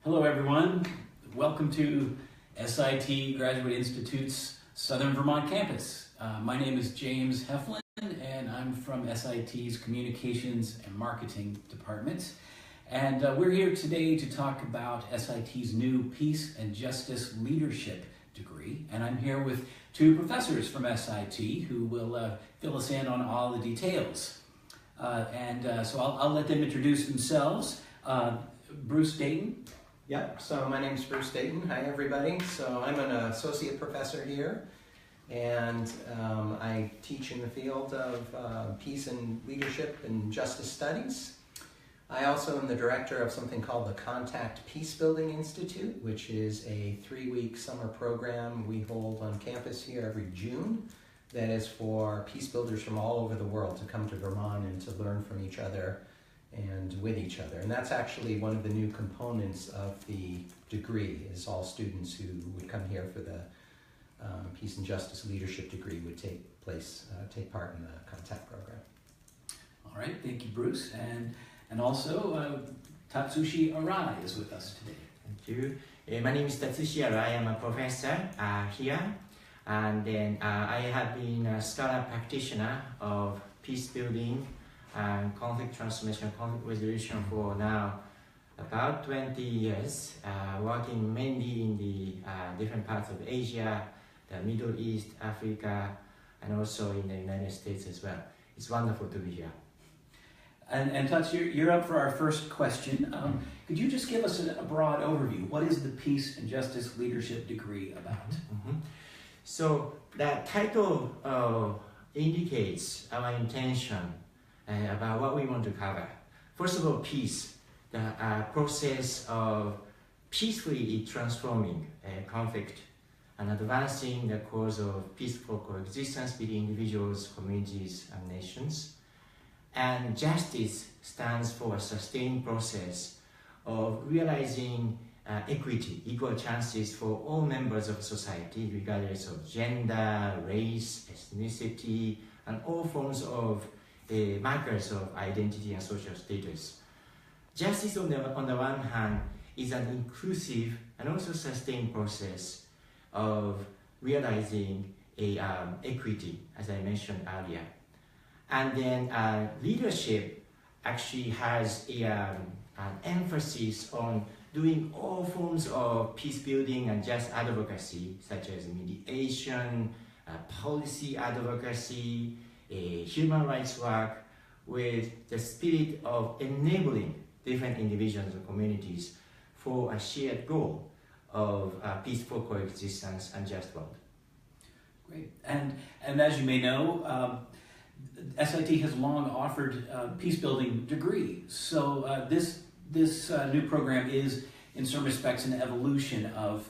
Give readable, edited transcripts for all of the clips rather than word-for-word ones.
Hello everyone, welcome to SIT Graduate Institute's Southern Vermont campus. My name is James Heflin and I'm from SIT's Communications and Marketing Department. And we're here today to talk about SIT's new Peace and Justice Leadership degree. And I'm here with two professors from SIT who will fill us in on all the details. So I'll let them introduce themselves. Bruce Dayton. Yep, so my name's Bruce Dayton. Hi everybody. So I'm an associate professor here and I teach in the field of peace and leadership and justice studies. I also am the director of something called the Contact Peace Building Institute, which is a 3-week summer program we hold on campus here every June that is for peace builders from all over the world to come to Vermont and to learn from each other and with each other. And that's actually one of the new components of the degree, is all students who would come here for the Peace and Justice Leadership degree would take part in the Contact program. All right, thank you, Bruce. And also, Tatushi Arai is with us today. Thank you. My name is Tatushi Arai. I'm a professor here. And then I have been a scholar practitioner of peace building and conflict transformation, conflict resolution for now about 20 years, working mainly in the different parts of Asia, the Middle East, Africa, and also in the United States as well. It's wonderful to be here. And Tuts, you're up for our first question. Could you just give us a broad overview? What is the Peace and Justice Leadership degree about? So that title indicates our intention about what we want to cover. First of all, peace, the process of peacefully transforming conflict and advancing the cause of peaceful coexistence between individuals, communities, and nations. And justice stands for a sustained process of realizing equity, equal chances for all members of society, regardless of gender, race, ethnicity, and all forms of markers of identity and social status. Justice, on the one hand, is an inclusive and also sustained process of realizing equity, as I mentioned earlier. And then leadership actually has an emphasis on doing all forms of peace building and just advocacy, such as mediation, policy advocacy, human rights work, with the spirit of enabling different individuals and communities for a shared goal of peaceful coexistence and just world. Great. And as you may know, SIT has long offered peace-building degrees. So this new program is, in some respects, an evolution of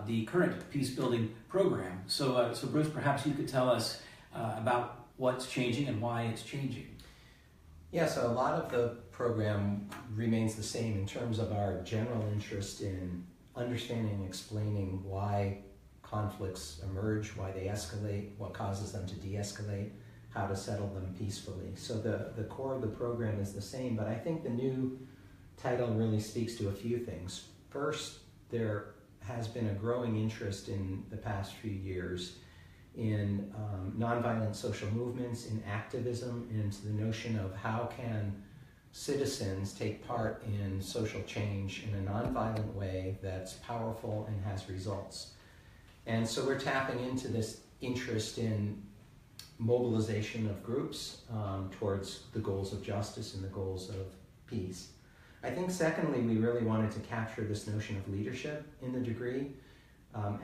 the current peace-building program. So Bruce, perhaps you could tell us about what's changing and why it's changing. Yeah, so a lot of the program remains the same in terms of our general interest in understanding and explaining why conflicts emerge, why they escalate, what causes them to de-escalate, how to settle them peacefully. So the core of the program is the same, but I think the new title really speaks to a few things. First, there has been a growing interest in the past few years in nonviolent social movements, in activism, into the notion of how can citizens take part in social change in a nonviolent way that's powerful and has results. And so we're tapping into this interest in mobilization of groups towards the goals of justice and the goals of peace. I think secondly, we really wanted to capture this notion of leadership in the degree.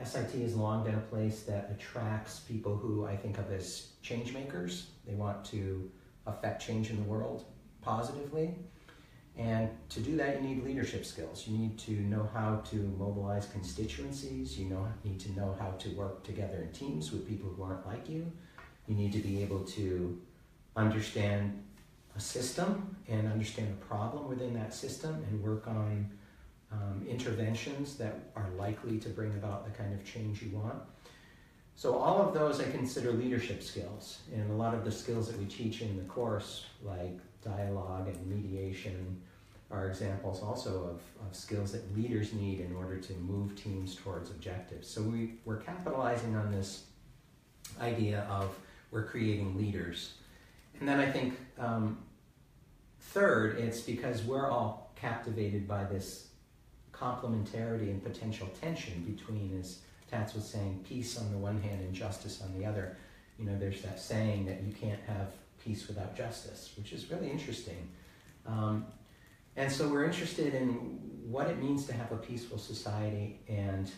SIT has long been a place that attracts people who I think of as change makers. They want to affect change in the world positively. And to do that, you need leadership skills. You need to know how to mobilize constituencies. You need to know how to work together in teams with people who aren't like you. You need to be able to understand a system and understand a problem within that system and work on interventions that are likely to bring about the kind of change you want. So all of those I consider leadership skills, and a lot of the skills that we teach in the course, like dialogue and mediation, are examples also of skills that leaders need in order to move teams towards objectives. So we're capitalizing on this idea of we're creating leaders. And then I think third, it's because we're all captivated by this complementarity and potential tension between, as Tats was saying, peace on the one hand and justice on the other. You know, there's that saying that you can't have peace without justice, which is really interesting. And so we're interested in what it means to have a peaceful society, and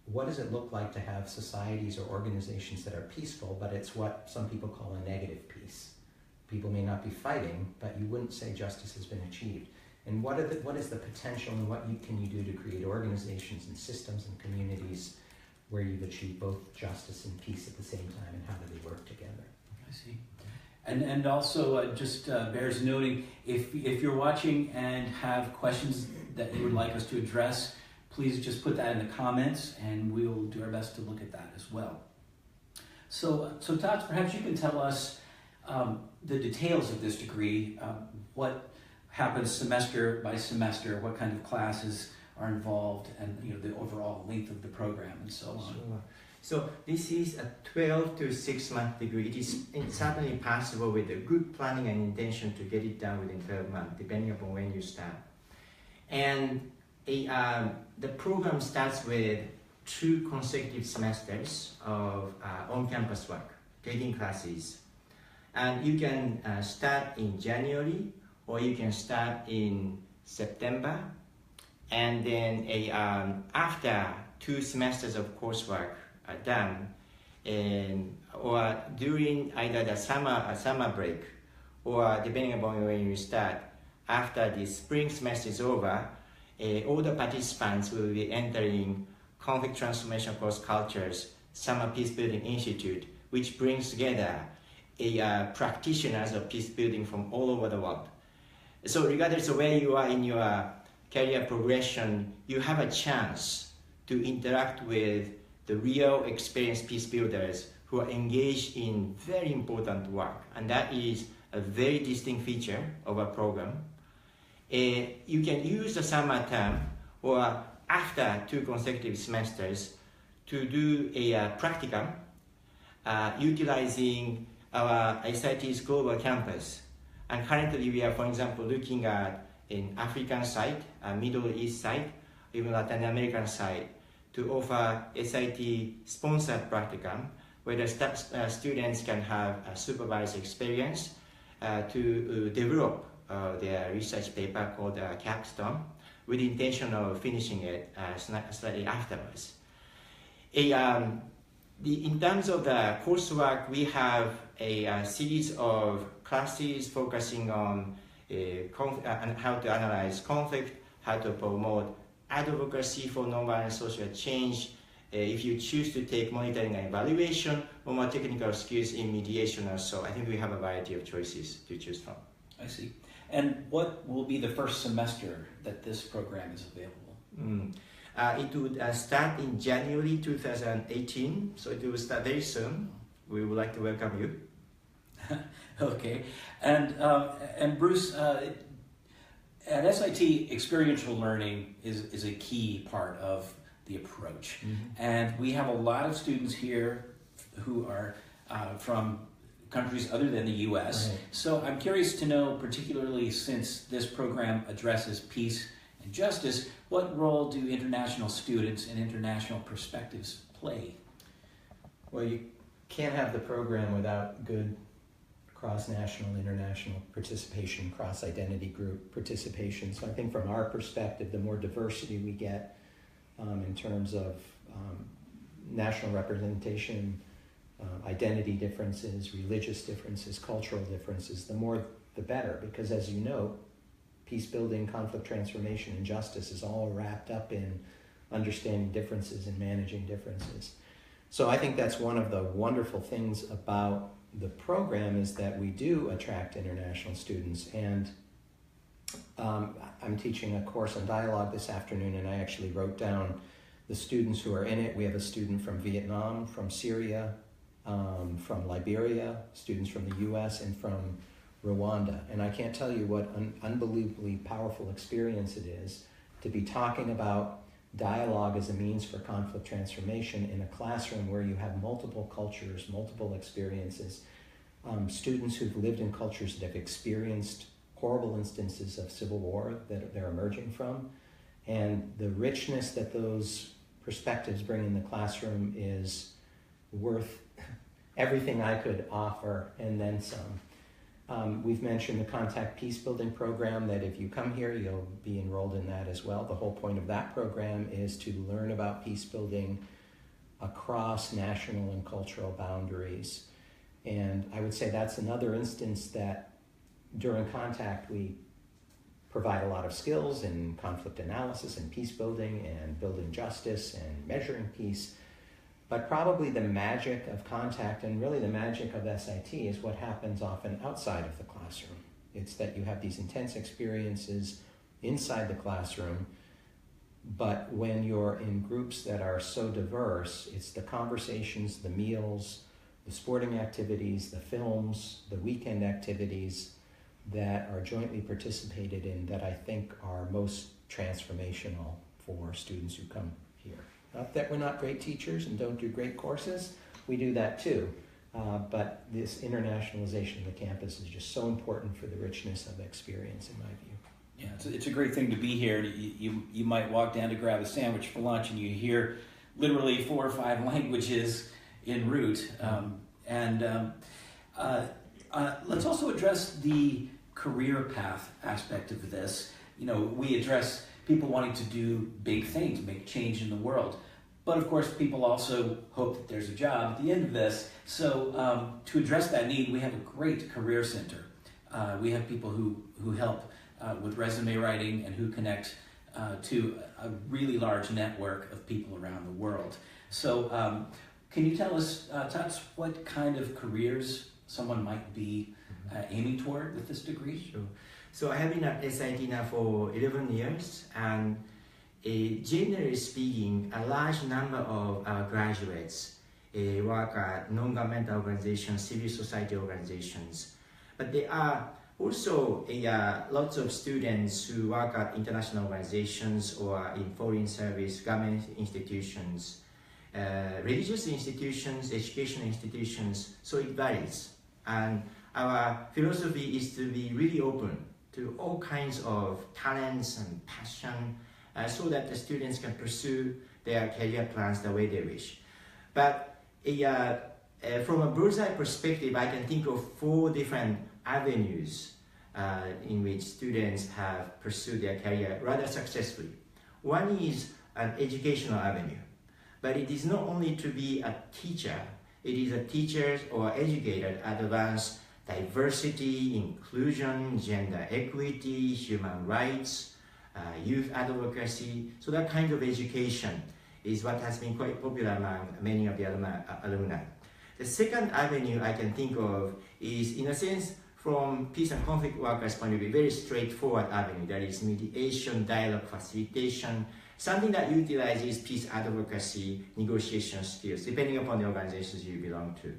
what does it look like to have societies or organizations that are peaceful, but it's what some people call a negative peace. People may not be fighting, but you wouldn't say justice has been achieved. And what is the potential, and what can you do to create organizations and systems and communities where you've achieved both justice and peace at the same time, and how do they work together? I see. And also just bears noting, if you're watching and have questions that you would like us to address, please just put that in the comments, and we'll do our best to look at that as well. So Tots, perhaps you can tell us the details of this degree, what happens semester by semester, what kind of classes are involved, and the overall length of the program and so on. Sure. So this is a 12 to 6 month degree. It's certainly possible with a good planning and intention to get it done within 12 months, depending upon when you start. And the program starts with 2 consecutive semesters of on-campus work, taking classes. And you can start in January, or you can start in September. And then after 2 semesters of coursework are done, or during either the summer break, or depending upon when you start, after the spring semester is over, all the participants will be entering Conflict Transformation Across Cultures Summer Peacebuilding Institute, which brings together practitioners of peacebuilding from all over the world. So regardless of where you are in your career progression, you have a chance to interact with the real experienced peace builders who are engaged in very important work. And that is a very distinct feature of our program. You can use the summer term or after 2 consecutive semesters to do a practicum utilizing our SIT's global campus. And currently we are, for example, looking at an African site, a Middle East site, even Latin American site, to offer SIT-sponsored practicum, where the students can have a supervised experience to develop their research paper called capstone, with the intention of finishing it slightly afterwards. In terms of the coursework, we have a series of classes focusing on how to analyze conflict, how to promote advocacy for nonviolent social change, if you choose to take monitoring and evaluation, or more technical skills in mediation or so. I think we have a variety of choices to choose from. I see. And what will be the first semester that this program is available? It would start in January 2018, so it will start very soon. We would like to welcome you. Okay. And Bruce, at SIT, experiential learning is a key part of the approach. Mm-hmm. And we have a lot of students here who are from countries other than the U.S. Right. So I'm curious to know, particularly since this program addresses peace and justice, what role do international students and international perspectives play? Well, you can't have the program without good cross-national, international participation, cross-identity group participation. So I think from our perspective, the more diversity we get in terms of national representation, identity differences, religious differences, cultural differences, the more the better. Because as you know, peace building, conflict transformation, and justice is all wrapped up in understanding differences and managing differences. So I think that's one of the wonderful things about the program, is that we do attract international students. And I'm teaching a course on dialogue this afternoon, and I actually wrote down the students who are in it. We have a student from Vietnam, from Syria, from Liberia, students from the US, and from Rwanda. And I can't tell you what an unbelievably powerful experience it is to be talking about dialogue as a means for conflict transformation in a classroom where you have multiple cultures, multiple experiences, students who've lived in cultures that have experienced horrible instances of civil war that they're emerging from. And the richness that those perspectives bring in the classroom is worth everything I could offer and then some. We've mentioned the Contact Peace Building program, that if you come here, you'll be enrolled in that as well. The whole point of that program is to learn about peace building across national and cultural boundaries. And I would say that's another instance that during Contact we provide a lot of skills in conflict analysis and peace building and building justice and measuring peace. But probably the magic of Contact and really the magic of SIT is what happens often outside of the classroom. It's that you have these intense experiences inside the classroom, but when you're in groups that are so diverse, it's the conversations, the meals, the sporting activities, the films, the weekend activities that are jointly participated in that I think are most transformational for students who come here. Not that we're not great teachers and don't do great courses, we do that too. But this internationalization of the campus is just so important for the richness of experience, in my view. Yeah, it's a great thing to be here. You might walk down to grab a sandwich for lunch and you hear literally 4 or 5 languages en route. Let's also address the career path aspect of this. You know, we address people wanting to do big things, make change in the world. But of course, people also hope that there's a job at the end of this. So to address that need, we have a great career center. We have people who help with resume writing and who connect to a really large network of people around the world. So can you tell us, Tats, what kind of careers someone might be aiming toward with this degree? Sure. So I have been at SIT now for 11 years, and generally speaking, a large number of our graduates work at non-governmental organizations, civil society organizations. But there are also lots of students who work at international organizations or in foreign service, government institutions, religious institutions, educational institutions, so it varies. And our philosophy is to be really open to all kinds of talents and passion so that the students can pursue their career plans the way they wish. But from a bird's eye perspective, I can think of 4 different avenues in which students have pursued their career rather successfully. One is an educational avenue, but it is not only to be a teacher, it is a teacher or educator at advanced diversity, inclusion, gender equity, human rights, youth advocacy. So that kind of education is what has been quite popular among many of the alumni. The second avenue I can think of is, in a sense, from peace and conflict workers' point of view, very straightforward avenue. That is mediation, dialogue, facilitation, something that utilizes peace advocacy, negotiation skills, depending upon the organizations you belong to.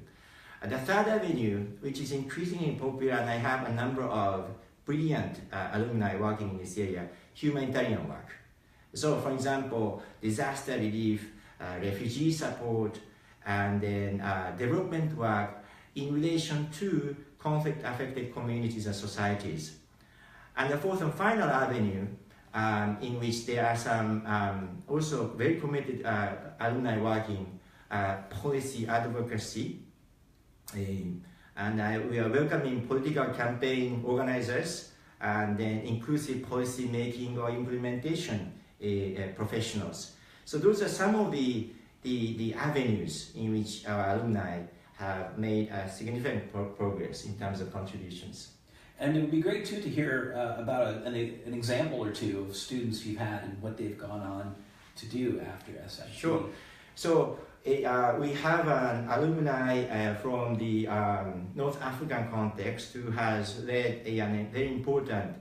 The third avenue, which is increasingly popular, and I have a number of brilliant alumni working in this area, humanitarian work. So, for example, disaster relief, refugee support, and then development work in relation to conflict-affected communities and societies. And the fourth and final avenue, in which there are some also very committed alumni working, policy advocacy, and we are welcoming political campaign organizers and then inclusive policy making or implementation professionals. So those are some of the avenues in which our alumni have made significant progress in terms of contributions. And it would be great too to hear about an example or two of students you've had and what they've gone on to do after SIT. Sure. So we have an alumni from the North African context who has led a very important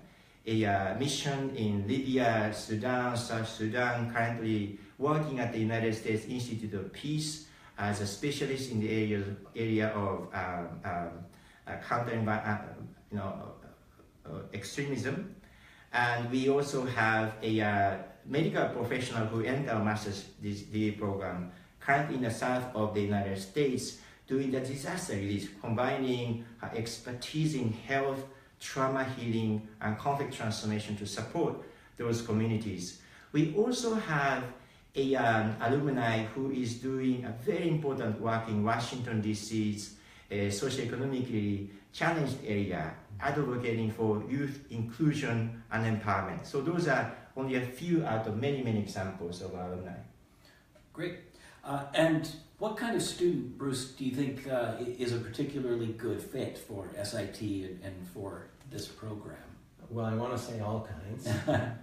mission in Libya, Sudan, South Sudan, currently working at the United States Institute of Peace as a specialist in the area of countering extremism. And we also have a medical professional who entered our master's degree program currently in the south of the United States doing the disaster relief, combining her expertise in health, trauma healing, and conflict transformation to support those communities. We also have an alumni who is doing a very important work in Washington, D.C.'s socioeconomically challenged area, advocating for youth inclusion and empowerment. So those are only a few out of many, many examples of alumni. Great. And what kind of student, Bruce, do you think is a particularly good fit for SIT and for this program? Well, I want to say all kinds,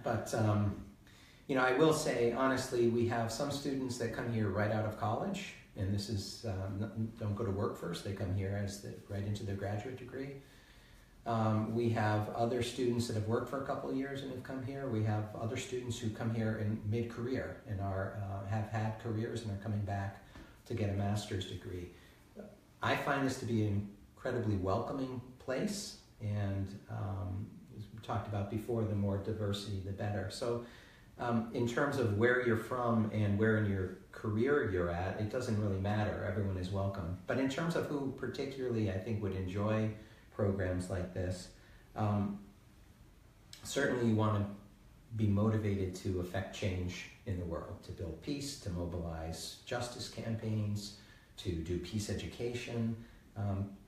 but I will say honestly, we have some students that come here right out of college, and this is don't go to work first. They come here right into their graduate degree. We have other students that have worked for a couple of years and have come here. We have other students who come here in mid-career and have had careers and are coming back to get a master's degree. I find this to be an incredibly welcoming place, and as we talked about before, the more diversity, the better. So in terms of where you're from and where in your career you're at, it doesn't really matter. Everyone is welcome. But in terms of who particularly I think would enjoy programs like this, certainly you want to be motivated to affect change in the world, to build peace, to mobilize justice campaigns, to do peace education.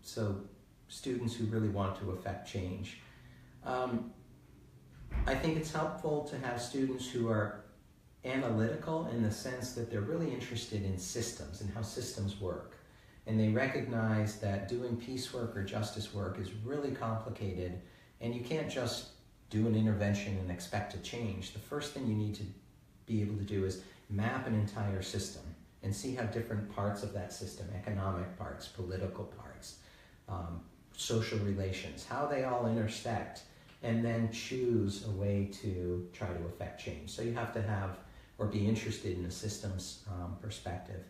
So students who really want to affect change. I think it's helpful to have students who are analytical in the sense that they're really interested in systems and how systems work. And they recognize that doing peace work or justice work is really complicated, and you can't just do an intervention and expect to change. The first thing you need to be able to do is map an entire system and see how different parts of that system, economic parts, political parts, social relations, how they all intersect, and then choose a way to try to affect change. So you have to have or be interested in a systems perspective.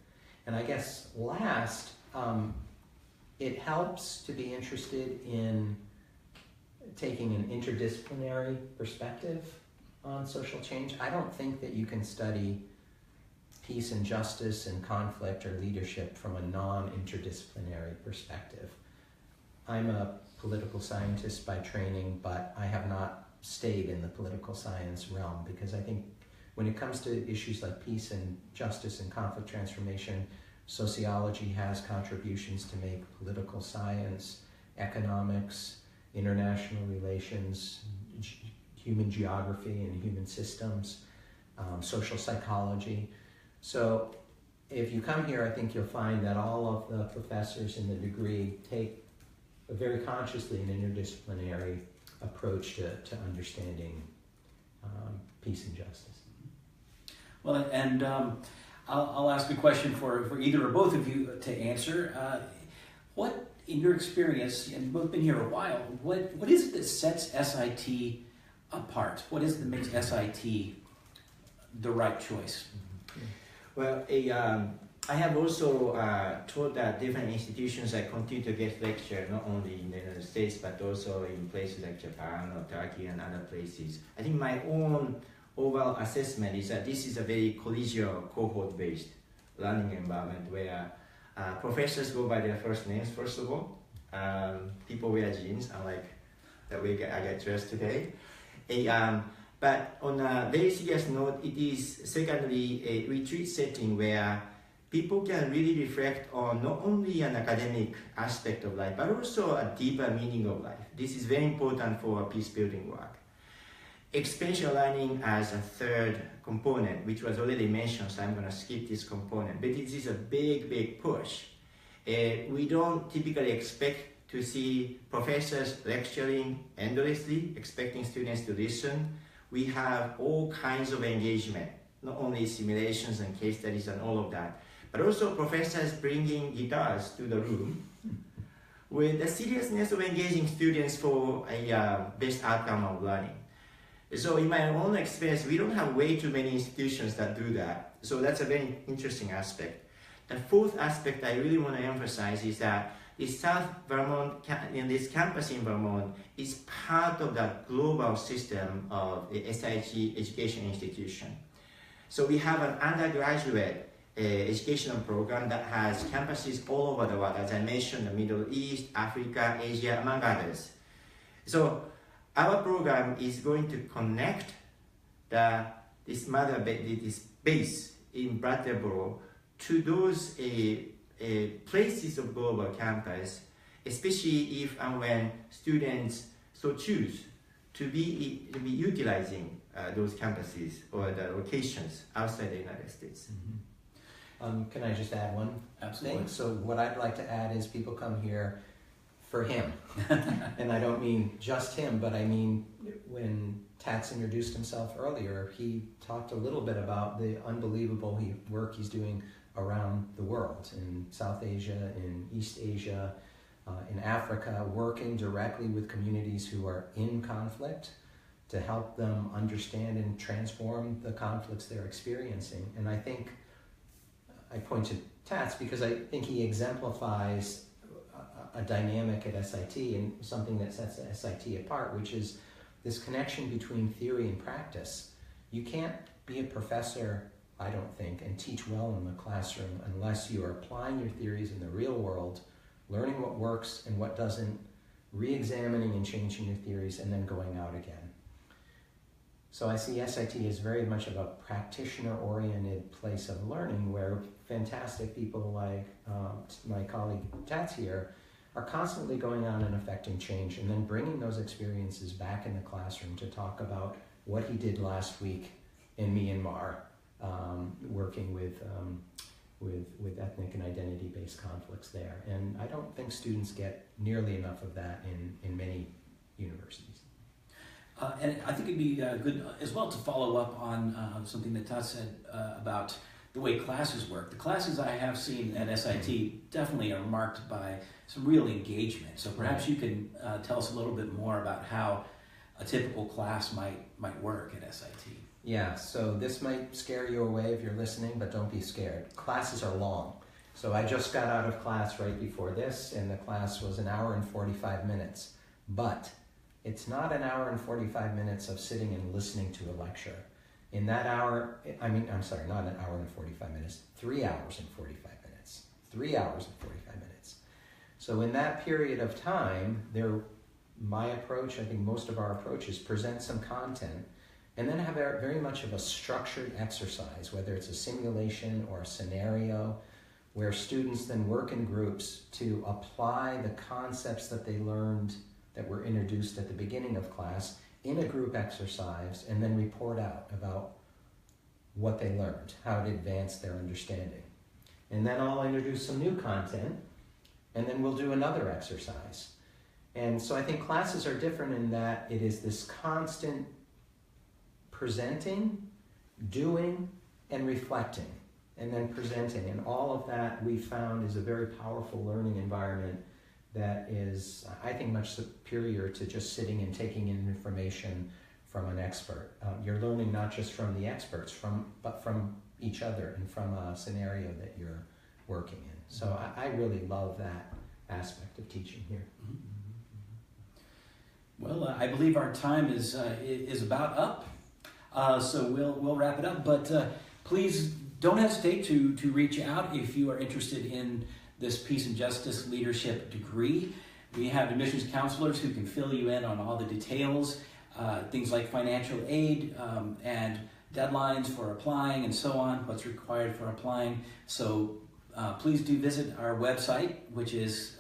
And I guess last, it helps to be interested in taking an interdisciplinary perspective on social change. I don't think that you can study peace and justice and conflict or leadership from a non-interdisciplinary perspective. I'm a political scientist by training, but I have not stayed in the political science realm because I think when it comes to issues like peace and justice and conflict transformation, sociology has contributions to make, political science, economics, international relations, human geography and human systems, social psychology. So if you come here, I think you'll find that all of the professors in the degree take very consciously an interdisciplinary approach to understanding peace and justice. Well, and I'll ask a question for either or both of you to answer. What, in your experience, and you've both been here a while, what is it that sets SIT apart? What is it that makes SIT the right choice? Well, I have also taught at different institutions. I continue to get lecture not only in the United States but also in places like Japan or Turkey and other places. I think my own overall assessment is that this is a very collegial, cohort-based learning environment where professors go by their first names, first of all. People wear jeans, unlike the way I get dressed today. But on a very serious note, it is secondly a retreat setting where people can really reflect on not only an academic aspect of life, but also a deeper meaning of life. This is very important for peace-building work. Experiential learning as a third component, which was already mentioned, so I'm going to skip this component, but it is a big, big push. We don't typically expect to see professors lecturing endlessly, expecting students to listen. We have all kinds of engagement, not only simulations and case studies and all of that, but also professors bringing guitars to the room with the seriousness of engaging students for a best outcome of learning. So in my own experience, we don't have way too many institutions that do that. So that's a very interesting aspect. The fourth aspect I really want to emphasize is that is South Vermont, in this campus in Vermont, is part of the global system of the SIT education institution. So we have an undergraduate educational program that has campuses all over the world, as I mentioned, the Middle East, Africa, Asia, among others. So our program is going to connect this base in Brattleboro to those places of global campus, especially if and when students so choose to be utilizing those campuses or the locations outside the United States. Can I just add one Absolutely. thing? So what I'd like to add is people come here for him. And I don't mean just him, but I mean when Tats introduced himself earlier, he talked a little bit about the unbelievable work he's doing around the world, in South Asia, in East Asia, in Africa, working directly with communities who are in conflict to help them understand and transform the conflicts they're experiencing. And I think I point to Tats because I think he exemplifies a dynamic at SIT and something that sets the SIT apart, which is this connection between theory and practice. You can't be a professor, I don't think, and teach well in the classroom unless you are applying your theories in the real world, learning what works and what doesn't, re-examining and changing your theories, and then going out again. So I see SIT as very much of a practitioner-oriented place of learning where fantastic people like my colleague Tats here are constantly going on and affecting change and then bringing those experiences back in the classroom to talk about what he did last week in Myanmar, working with ethnic and identity-based conflicts there. And I don't think students get nearly enough of that in many universities. And I think it'd be good as well to follow up on something that Todd said about the way classes work. The classes I have seen at SIT definitely are marked by some real engagement. So perhaps you can tell us a little bit more about how a typical class might work at SIT. Yeah, so this might scare you away if you're listening, but don't be scared. Classes are long. So I just got out of class right before this, and the class was 1 hour and 45 minutes. But it's not 1 hour and 45 minutes of sitting and listening to a lecture. In that hour, not 1 hour and 45 minutes, 3 hours and 45 minutes. 3 hours and 45 minutes. So in that period of time, my approach, I think most of our approaches, present some content and then have very much of a structured exercise, whether it's a simulation or a scenario, where students then work in groups to apply the concepts that they learned that were introduced at the beginning of class in a group exercise, and then report out about what they learned, how it advanced their understanding. And then I'll introduce some new content, and then we'll do another exercise. And so I think classes are different in that it is this constant presenting, doing, and reflecting, and then presenting. And all of that we found is a very powerful learning environment that is, I think, much superior to just sitting and taking in information from an expert. You're learning not just from the experts, but from each other and from a scenario that you're working in. So I really love that aspect of teaching here. Well, I believe our time is about up, so we'll wrap it up. But please don't hesitate to reach out if you are interested in this Peace and Justice Leadership degree. We have admissions counselors who can fill you in on all the details, things like financial aid and deadlines for applying and so on, what's required for applying. So please do visit our website, which is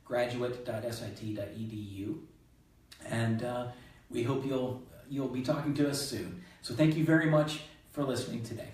graduate.sit.edu. And we hope you'll be talking to us soon. So thank you very much for listening today.